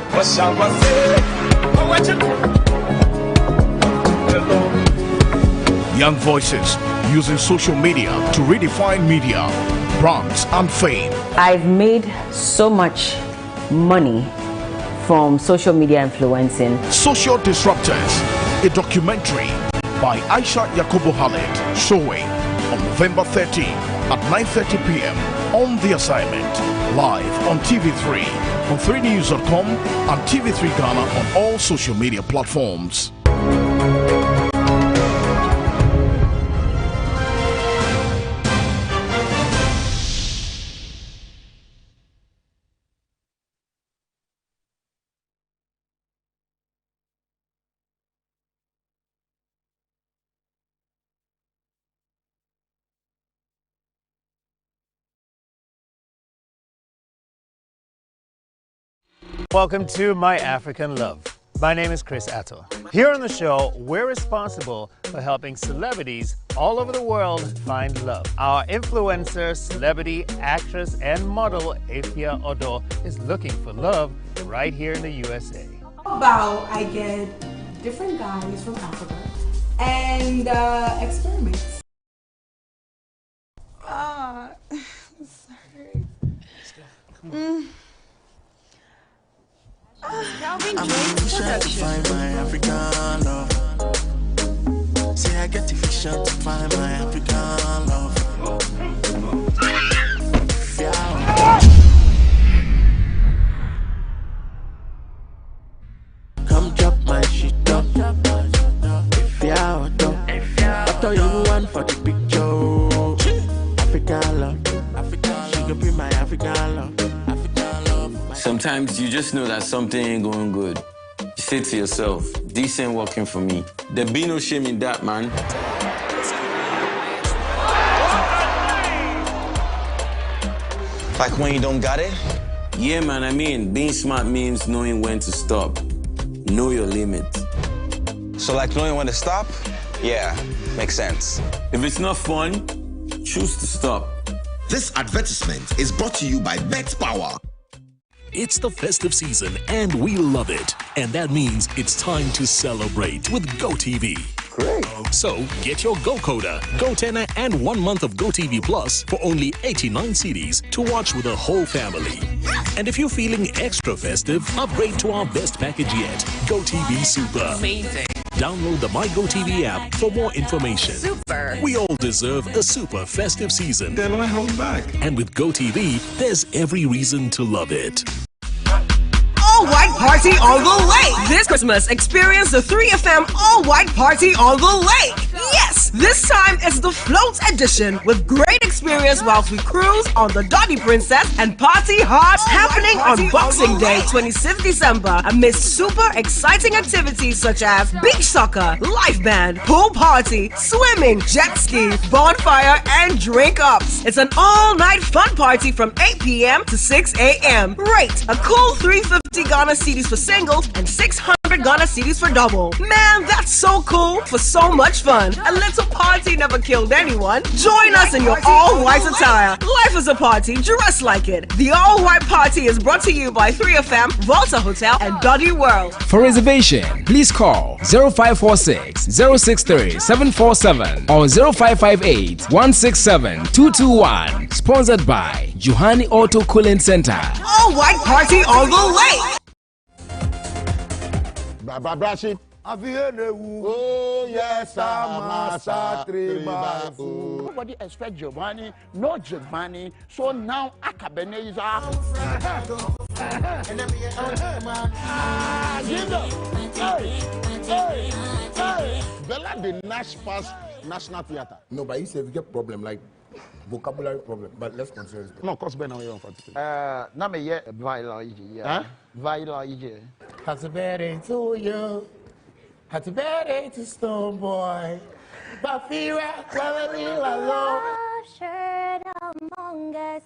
Young voices using social media to redefine media, brands and fame. I've made so much money from social media influencing. Social Disruptors, a documentary by Aisha Yakubu Khalid, showing on November 13 at 9:30 p.m. on The Assignment, live on TV3, on 3news.com and TV3 Ghana on all social media platforms. Welcome to My African Love. My name is Chris Atto. Here on the show, we're responsible for helping celebrities all over the world find love. Our influencer, celebrity, actress, and model, Afia Odo, is looking for love right here in the USA. How about I get different guys from Africa and experiment? Sorry. Calvin Drake production. Find my African love. Say I get the vision to find my African love. Yeah. Come drop my shit up. If you're out, I thought you want for the picture. African love. She can be my African love. Sometimes you just know that something ain't going good. You say to yourself, this ain't working for me. There be no shame in that, man. Like when you don't got it? Yeah, man, I mean, being smart means knowing when to stop. Know your limit. So like knowing when to stop? Yeah, makes sense. If it's not fun, choose to stop. This advertisement is brought to you by Bet Power. It's the festive season and we love it. And that means it's time to celebrate with GoTV. Great. So get your GoCoder, GoTenna and 1 month of GoTV Plus for only 89 cedis to watch with the whole family. And if you're feeling extra festive, upgrade to our best package yet, GoTV Super. Amazing. Download the My GoTV app for more information. Super. We all deserve a super festive season. Then why hold back? And with GoTV, there's every reason to love it. All-White Party on the Lake. This Christmas, experience the 3FM All-White Party on the Lake. Yes, this time it's the Float Edition with great experience whilst we cruise on the Dottie Princess and party hard happening on Boxing Day, 26th December, amidst super exciting activities such as beach soccer, live band, pool party, swimming, jet ski, bonfire, and drink ups. It's an all-night fun party from 8 p.m. to 6 a.m. Rate a cool $350 Ghana cedis for singles and $600 Ghana cedis for double. Man, that's so cool. For so much fun. A little party never killed anyone. Join us in your all-white attire. Life is a party, dress like it. The all-white party is brought to you by 3FM, Volta Hotel, and Doddy World. For reservation, please call 0546 063 747 or 0558 167 221. Sponsored by Juhani Auto Cooling Center. All-white party on the lake. Baba Brashid. Oh yes, nobody expect Giovanni, no Giovanni. So now Akabeneza. Bella the Nash Pass National Theatre. No, but you say we get problem like vocabulary problem. But let's consider it. No, cause Ben on na me ye violence. Violence. Happy birthday to you. Happy birthday to Stone Boy. Bafira, alone. Shared among us,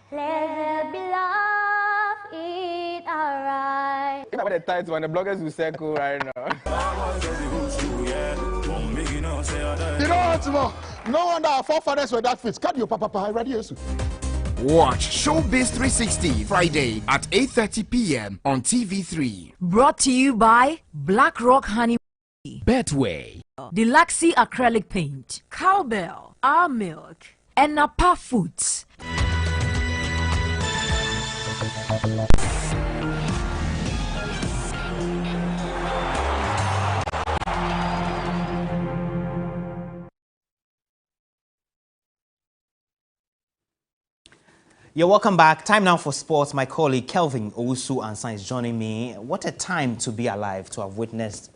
let there be love, eat alright. You know the tight one, the bloggers will circle right now. You know what, Mo? No wonder our forefathers were that fit. Cut your papa ready. Watch Showbiz 360 Friday at 8:30 p.m. on TV3. Brought to you by Black Rock Honey, Betway, Deluxy Acrylic Paint, Cowbell, Our Milk, and Napa Foods. You're welcome back. Time now for sports. My colleague Kelvin Owusu-Ansah is joining me. What a time to be alive, to have witnessed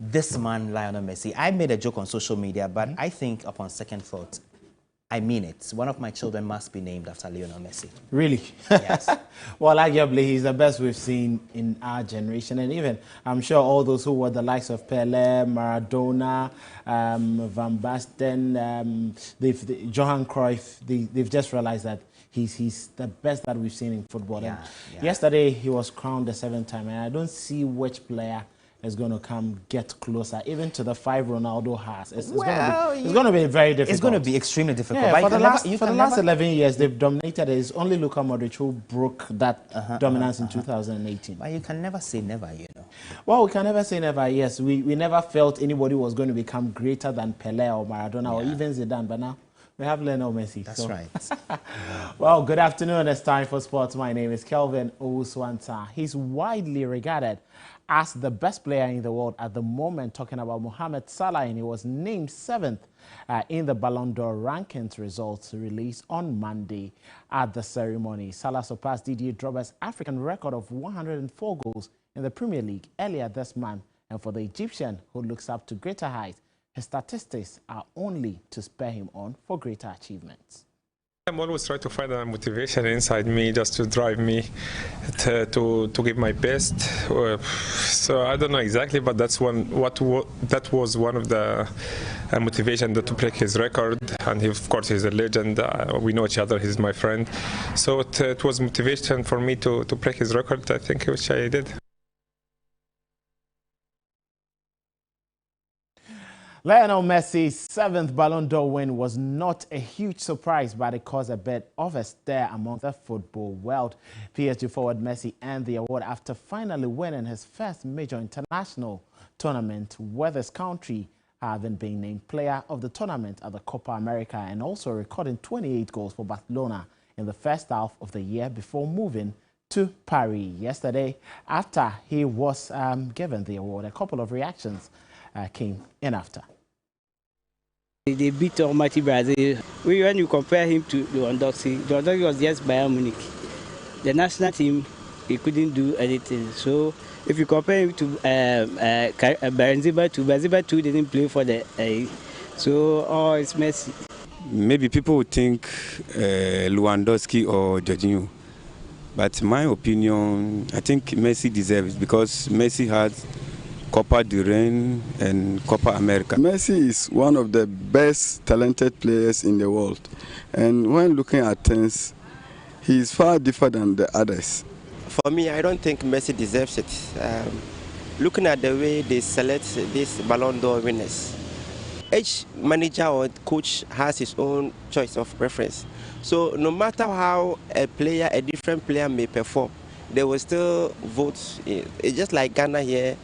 this man, Lionel Messi. I made a joke on social media, but I think upon second thought, I mean it. One of my children must be named after Lionel Messi. Really? Yes. Well, arguably, he's the best we've seen in our generation. And even, I'm sure all those who were the likes of Pele, Maradona, Van Basten, Johan Cruyff, they've just realized that he's the best that we've seen in football. Yeah. Yesterday, he was crowned the 7th time, and I don't see which player is going to come get closer, even to the 5 Ronaldo has. It's going to be very difficult. It's going to be extremely difficult. Yeah, but for the last 11 years, they've dominated. It's only Luka Modric who broke that dominance in 2018. But you can never say never, you know. Well, we can never say never, yes. We never felt anybody was going to become greater than Pele or Maradona or even Zidane, but now we have Lionel Messi. That's right. Well, good afternoon. It's time for sports. My name is Kelvin Owusu-Ansah. He's widely regarded as the best player in the world at the moment, talking about Mohamed Salah, and he was named 7th in the Ballon d'Or rankings results released on Monday at the ceremony. Salah surpassed Didier Drogba's African record of 104 goals in the Premier League earlier this month, and for the Egyptian, who looks up to greater heights, his statistics are only to spur him on for greater achievements. I'm always trying to find a motivation inside me just to drive me to give my best. So I don't know exactly, but that was one of the motivation to break his record. And he, of course, he's a legend. We know each other. He's my friend. So it was motivation for me to break his record, I think, which I did. Lionel Messi's 7th Ballon d'Or win was not a huge surprise, but it caused a bit of a stir among the football world. PSG forward Messi earned the award after finally winning his first major international tournament, with his country having been named player of the tournament at the Copa America and also recording 28 goals for Barcelona in the first half of the year before moving to Paris yesterday. After he was given the award, a couple of reactions came in after. They beat Almighty Brazil. When you compare him to Lewandowski was just Bayern Munich. The national team, he couldn't do anything. So if you compare him to Benzema too didn't play for the it's Messi. Maybe people would think Lewandowski or Jorginho, but my opinion, I think Messi deserves it because Messi has Copa del Rey and Copa America. Messi is one of the best talented players in the world, and when looking at things, he is far different than the others. For me, I don't think Messi deserves it. looking at the way they select these Ballon d'Or winners, each manager or coach has his own choice of preference. So no matter how a different player may perform, they will still vote. It's just like Ghana here,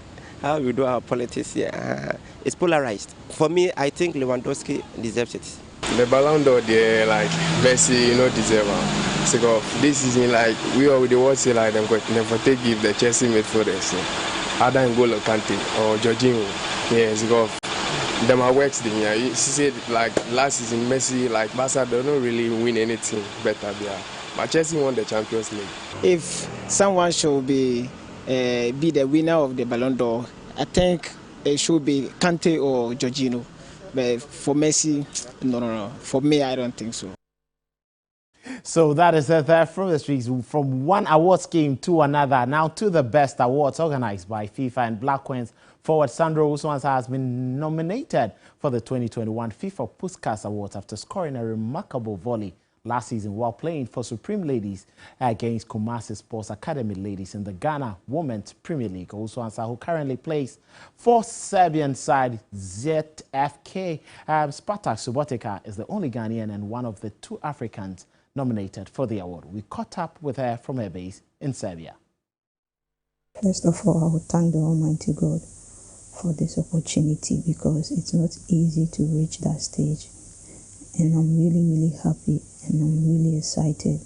how we do our politics here. It's polarized. For me, I think Lewandowski deserves it. The Ballon d'Or, they like Messi, deserve it. So this season, like we already want to say like them never take give the Chelsea midfielders. So either N'Golo Kante or Jorginho, so them are works the year. You see, like last season, Messi, like Barca, they don't really win anything better there. But Chelsea won the Champions League. If someone should be the winner of the Ballon d'Or, I think it should be Kante or Jorginho. But for Messi, no. For me, I don't think so. So that is it there from the streets, from one award scheme to another. Now to the best awards organized by FIFA, and Black Queens forward Sandra Uswans has been nominated for the 2021 FIFA Puskas Awards after scoring a remarkable volley last season while playing for Supreme Ladies against Kumasi Sports Academy Ladies in the Ghana Women's Premier League. Uswans, who currently plays for Serbian side ZFK Spartak Subotica, is the only Ghanaian and one of the 2 Africans nominated for the award. We caught up with her from her base in Serbia. First of all, I would thank the Almighty God for this opportunity, because it's not easy to reach that stage. And I'm really, really happy and I'm really excited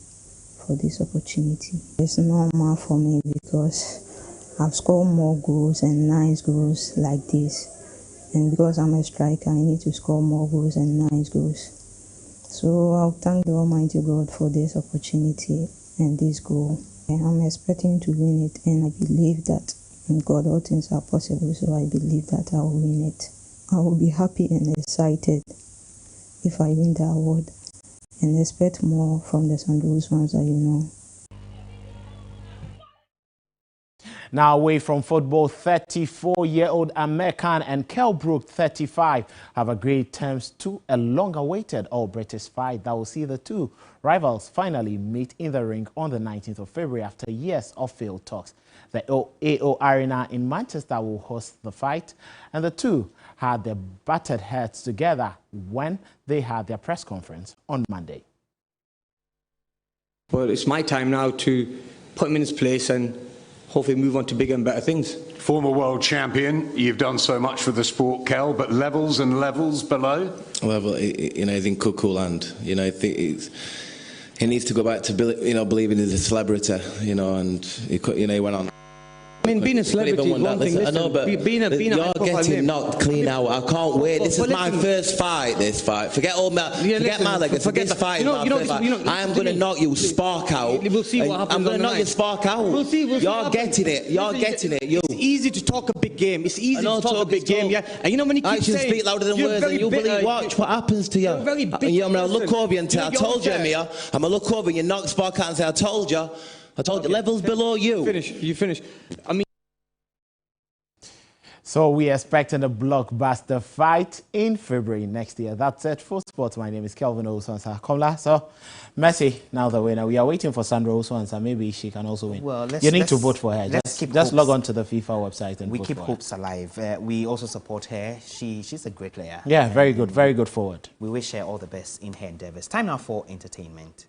for this opportunity. It's normal for me because I've scored more goals and nice goals like this. And because I'm a striker, I need to score more goals and nice goals. So I'll thank the Almighty God for this opportunity and this goal. And I'm expecting to win it, and I believe that in God all things are possible, so I believe that I will win it. I will be happy and excited if I win the award, and expect more from the Sandra Uswans that you know. Now away from football, 34-year-old Amir Khan and Kell Brook, 35, have agreed terms to a long-awaited all-British fight that will see the 2 rivals finally meet in the ring on the 19th of February after years of failed talks. The AO Arena in Manchester will host the fight, and the 2 had their butted heads together when they had their press conference on Monday. Well, it's my time now to put him in his place and hopefully move on to bigger and better things. Former world champion, you've done so much for the sport, Kell, but levels and levels below? Level, he's in cuckoo land. I think he needs to go back to believing he's a celebrity, and he went on. I mean, being a celebrity is one thing. I know, but you're getting knocked clean out. I can't wait. This is my first fight, this fight. Forget all my legacy. Forget this fight. I am going to knock you spark out. We'll see what happens. I'm going to knock you spark out. We'll see. You're getting it. You're getting it. It's easy to talk a big game. It's easy to talk a big game, yeah. And when you keep saying... speak louder than words, and you believe, watch what happens to you. I'm going to look over you and say, I told you, Amir. I'm going to look over you and knock spark out and say, I told you. Levels below you. You finish. I mean... So we are expecting a blockbuster fight in February next year. That's it for sports. My name is Kelvin Uswans. So Messi, now the winner. We are waiting for Sandra Uswans. Maybe she can also win. Well, you need to vote for her. Just log on to the FIFA website and we vote keep for hopes alive. We also support her. She's a great player. Yeah, very good forward. We wish her all the best in her endeavors. Time now for entertainment.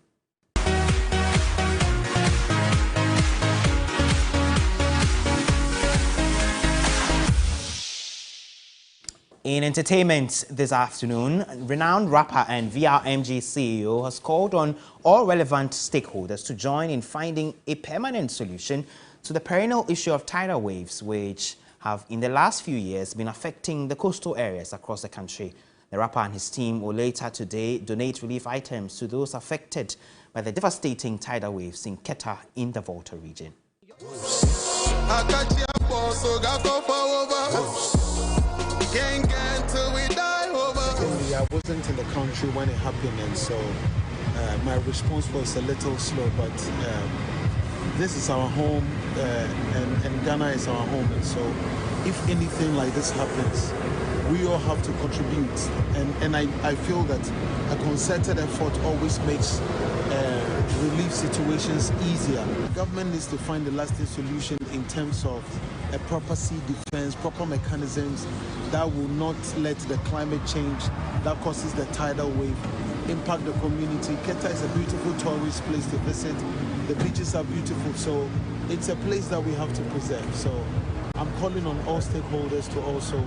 In entertainment this afternoon, renowned rapper and VRMG CEO has called on all relevant stakeholders to join in finding a permanent solution to the perennial issue of tidal waves, which have in the last few years been affecting the coastal areas across the country. The rapper and his team will later today donate relief items to those affected by the devastating tidal waves in Keta in the Volta region. I wasn't in the country when it happened, and so my response was a little slow, but this is our home, and Ghana is our home, and so if anything like this happens, we all have to contribute, and I feel that a concerted effort always makes relief situations easier. The government needs to find a lasting solution in terms of a proper sea defense, proper mechanisms that will not let the climate change that causes the tidal wave impact the community. Keta is a beautiful tourist place to visit. The beaches are beautiful, so it's a place that we have to preserve. So I'm calling on all stakeholders to also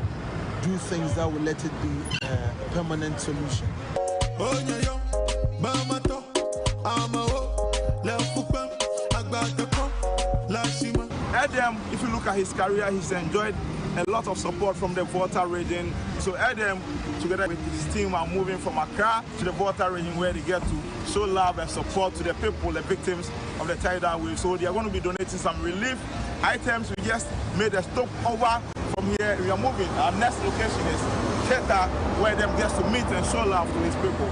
do things that will let it be a permanent solution. Edem, if you look at his career, he's enjoyed a lot of support from the Volta region. So Edem, together with his team, are moving from Accra to the Volta region where they get to show love and support to the people, the victims of the tidal wave. So they are going to be donating some relief items. We just made a stop over from here. We are moving. Our next location is Keta, where them gets to meet and show love to his people.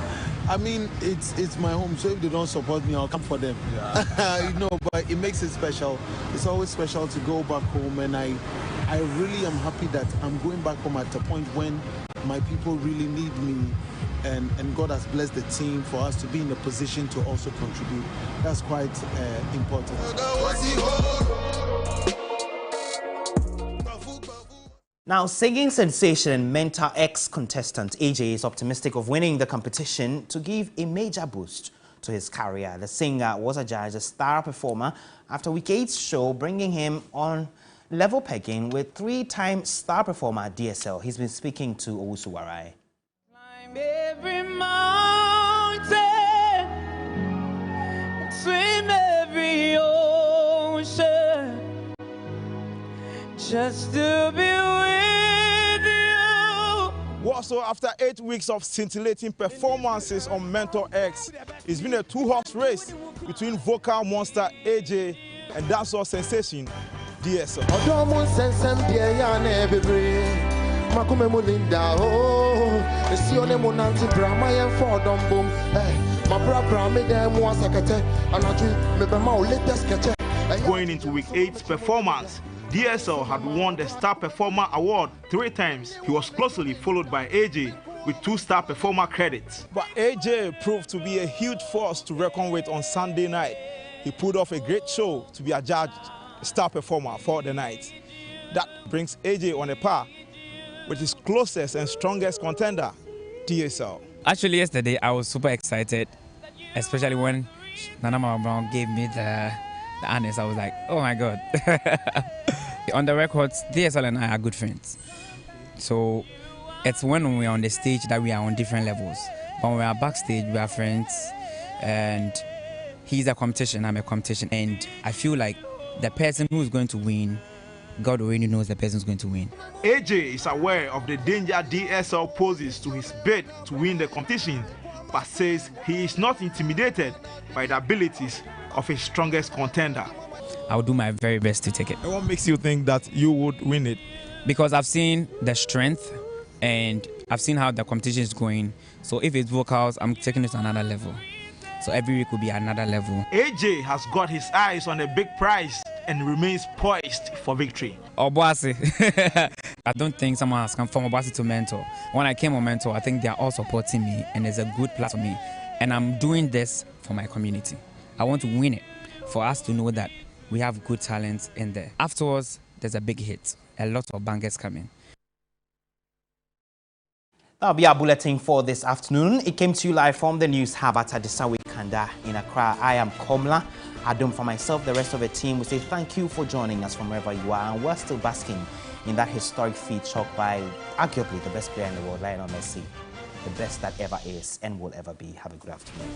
I mean, it's my home, so if they don't support me, I'll come for them. Yeah. You know, but it makes it special. It's always special to go back home, and I really am happy that I'm going back home at a point when my people really need me, and God has blessed the team for us to be in a position to also contribute. That's quite important. Now, singing sensation and Mentor X contestant AJ is optimistic of winning the competition to give a major boost to his career. The singer was adjudged a star performer after Week 8's show, bringing him on level pegging with three-time star performer DSL. He's been speaking to Owusu Warai. Climb every mountain, swim every ocean, just to be with you. Also, after 8 weeks of scintillating performances on Mentor X, it's been a two-horse race between vocal monster AJ and dancehall sensation DSL. Going into Week 8's performance, DSL had won the Star Performer Award 3 times. He was closely followed by AJ with 2 Star Performer credits. But AJ proved to be a huge force to reckon with on Sunday night. He pulled off a great show to be adjudged Star Performer for the night. That brings AJ on a par with his closest and strongest contender, DSL. Actually, yesterday I was super excited, especially when Nana Mama Brown gave me the honors. I was like, oh my God. On the records, DSL and I are good friends. So it's when we're on the stage that we are on different levels. But when we are backstage, we are friends. And he's a competition, I'm a competition. And I feel like the person who's going to win, God already knows the person who's going to win. AJ is aware of the danger DSL poses to his bid to win the competition, but says he is not intimidated by the abilities of his strongest contender. I'll do my very best to take it. And what makes you think that you would win it? Because I've seen the strength and I've seen how the competition is going. So if it's vocals, I'm taking it to another level. So every week will be another level. AJ has got his eyes on a big prize and remains poised for victory. Obuasi. I don't think someone has come from Obuasi to Mentor. When I came on Mentor, I think they are all supporting me and there's a good platform for me. And I'm doing this for my community. I want to win it for us to know that we have good talents in there. Afterwards, there's a big hit. A lot of bangers coming. That'll be our bulletin for this afternoon. It came to you live from the news hub at Adisawe Kanda in Accra. I am Komla Adom. For myself, the rest of the team, we say thank you for joining us from wherever you are. And we're still basking in that historic feat chalked by arguably the best player in the world, Lionel Messi. The best that ever is and will ever be. Have a good afternoon.